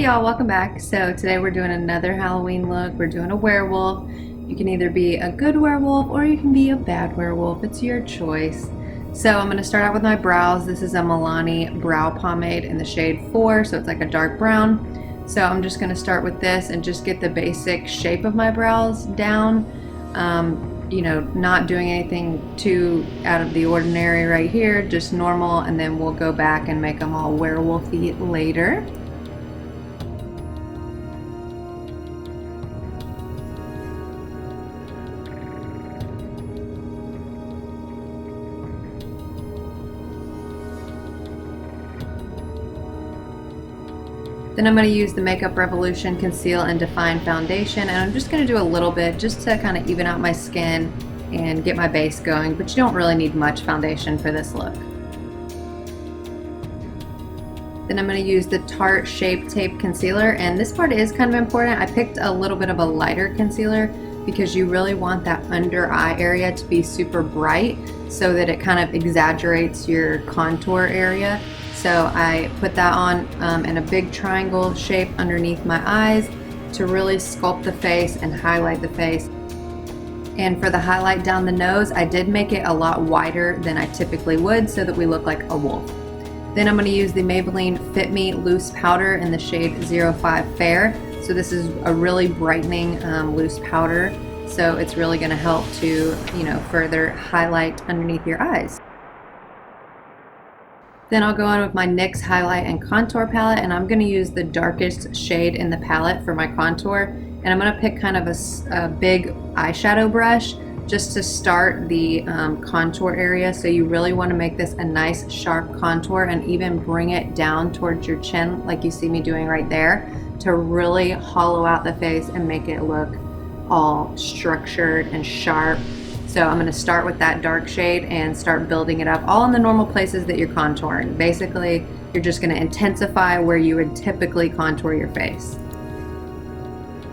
y'all, welcome back. So today we're doing another Halloween look. We're doing a werewolf. You can either be a good werewolf or you can be a bad werewolf. It's your choice. So I'm going to start out with my brows. This is a Milani brow pomade in the shade 4, so it's like a dark brown. So I'm just going to start with this and just get the basic shape of my brows down. You know, not doing anything too out of the ordinary right here, just normal, and then we'll go back and make them all werewolfy later. Then I'm going to use the Makeup Revolution Conceal and Define Foundation, and I'm just going to do a little bit just to kind of even out my skin and get my base going, but you don't really need much foundation for this look. Then I'm going to use the Tarte Shape Tape Concealer, and this part is kind of important. I picked a little bit of a lighter concealer because you really want that under eye area to be super bright so that it kind of exaggerates your contour area. So I put that on in a big triangle shape underneath my eyes to really sculpt the face and highlight the face. And for the highlight down the nose, I did make it a lot wider than I typically would so that we look like a wolf. Then I'm going to use the Maybelline Fit Me Loose Powder in the shade 05 Fair. So this is a really brightening loose powder. So it's really going to help to, you know, further highlight underneath your eyes. Then I'll go on with my NYX Highlight and Contour palette, and I'm going to use the darkest shade in the palette for my contour. And I'm going to pick kind of a big eyeshadow brush just to start the contour area. So you really want to make this a nice sharp contour and even bring it down towards your chin like you see me doing right there to really hollow out the face and make it look all structured and sharp. So I'm going to start with that dark shade and start building it up all in the normal places that you're contouring. Basically, you're just going to intensify where you would typically contour your face.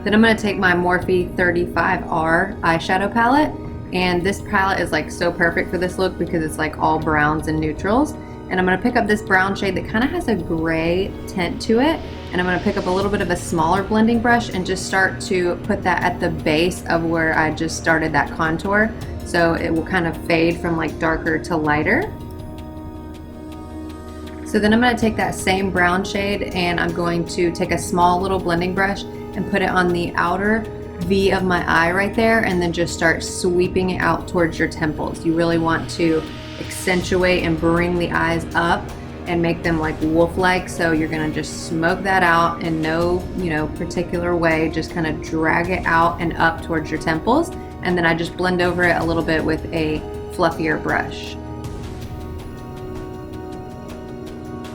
Then I'm going to take my Morphe 35R eyeshadow palette, and this palette is like so perfect for this look because it's like all browns and neutrals. And I'm going to pick up this brown shade that kind of has a gray tint to it, and I'm going to pick up a little bit of a smaller blending brush and just start to put that at the base of where I just started that contour, so it will kind of fade from like darker to lighter. So then I'm going to take that same brown shade and I'm going to take a small little blending brush and put it on the outer V of my eye right there, and then just start sweeping it out towards your temples. You really want to accentuate and bring the eyes up and make them like wolf-like. So you're gonna just smoke that out in no, particular way. Just kind of drag it out and up towards your temples, and then I just blend over it a little bit with a fluffier brush.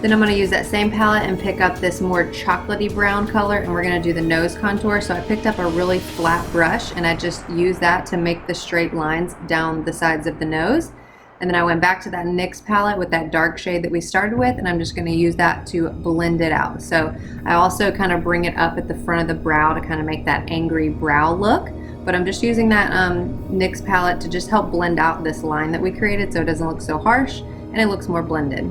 Then I'm going to use that same palette and pick up this more chocolatey brown color, and we're going to do the nose contour. So I picked up a really flat brush and I just used that to make the straight lines down the sides of the nose. And then I went back to that NYX palette with that dark shade that we started with, and I'm just going to use that to blend it out. So I also kind of bring it up at the front of the brow to kind of make that angry brow look. But I'm just using that NYX palette to just help blend out this line that we created so it doesn't look so harsh and it looks more blended.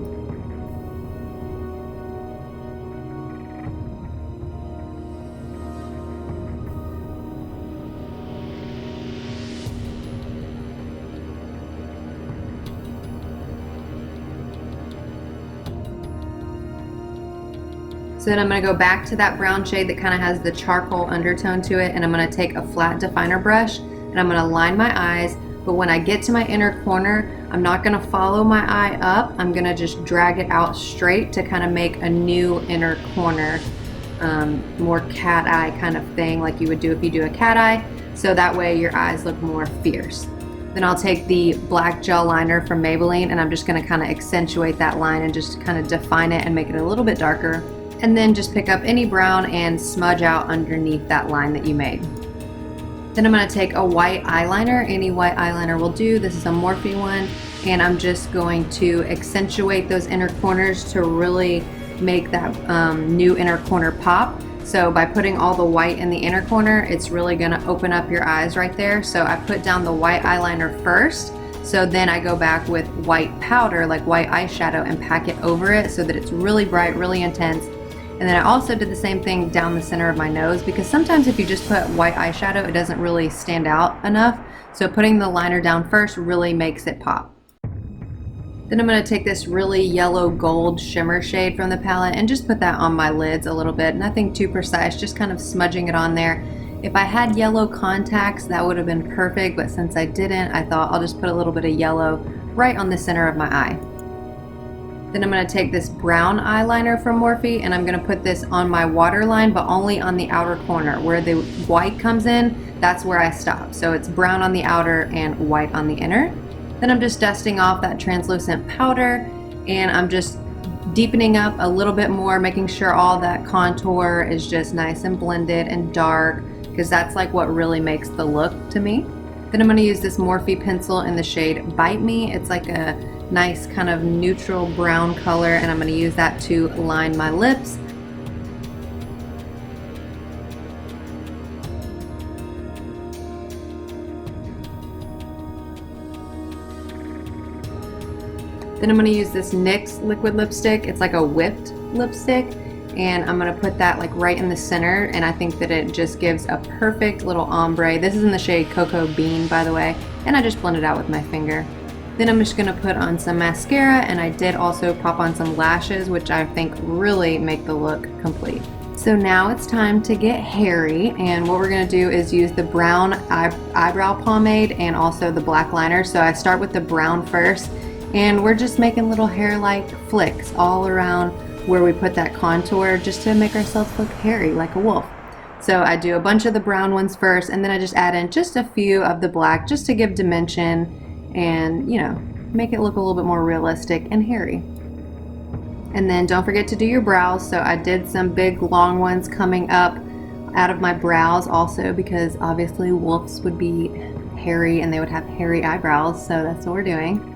So then I'm going to go back to that brown shade that kind of has the charcoal undertone to it, and I'm going to take a flat definer brush and I'm going to line my eyes. But when I get to my inner corner, I'm not going to follow my eye up. I'm going to just drag it out straight to kind of make a new inner corner, more cat eye kind of thing like you would do if you do a cat eye. So that way your eyes look more fierce. Then I'll take the black gel liner from Maybelline, and I'm just going to kind of accentuate that line and just kind of define it and make it a little bit darker. And then just pick up any brown and smudge out underneath that line that you made. Then I'm going to take a white eyeliner. Any white eyeliner will do. This is a Morphe one, and I'm just going to accentuate those inner corners to really make that new inner corner pop. So by putting all the white in the inner corner, it's really going to open up your eyes right there. So I put down the white eyeliner first, so then I go back with white powder, like white eyeshadow, and pack it over it so that it's really bright, really intense. And then I also did the same thing down the center of my nose, because sometimes if you just put white eyeshadow, it doesn't really stand out enough. So putting the liner down first really makes it pop. Then I'm going to take this really yellow gold shimmer shade from the palette and just put that on my lids a little bit. Nothing too precise, just kind of smudging it on there. If I had yellow contacts, that would have been perfect, but since I didn't, I thought I'll just put a little bit of yellow right on the center of my eye. Then I'm going to take this brown eyeliner from Morphe and I'm going to put this on my waterline, but only on the outer corner. Where the white comes in, that's where I stop. So it's brown on the outer and white on the inner. Then I'm just dusting off that translucent powder and I'm just deepening up a little bit more, making sure all that contour is just nice and blended and dark, because that's like what really makes the look to me. Then I'm going to use this Morphe pencil in the shade Bite Me. It's like a nice kind of neutral brown color, and I'm going to use that to line my lips. Then I'm going to use this NYX liquid lipstick. It's like a whipped lipstick, and I'm going to put that like right in the center, and I think that it just gives a perfect little ombre. This is in the shade Cocoa Bean, by the way, and I just blend it out with my finger. Then I'm just going to put on some mascara, and I did also pop on some lashes, which I think really make the look complete. So now it's time to get hairy, and what we're going to do is use the brown eyebrow pomade and also the black liner. So I start with the brown first, and we're just making little hair-like flicks all around where we put that contour, just to make ourselves look hairy like a wolf. So I do a bunch of the brown ones first, and then I just add in just a few of the black just to give dimension and, you know, make it look a little bit more realistic and hairy. And then don't forget to do your brows. So I did some big long ones coming up out of my brows also, because obviously wolves would be hairy and they would have hairy eyebrows, so that's what we're doing.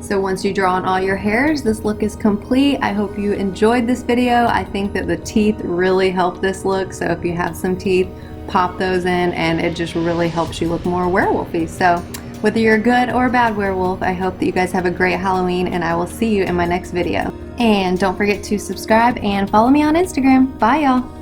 So once you draw on all your hairs, this look is complete. I hope you enjoyed this video. I think that the teeth really help this look. So if you have some teeth, pop those in and it just really helps you look more werewolfy. So whether you're a good or a bad werewolf, I hope that you guys have a great Halloween, and I will see you in my next video. And don't forget to subscribe and follow me on Instagram. Bye y'all.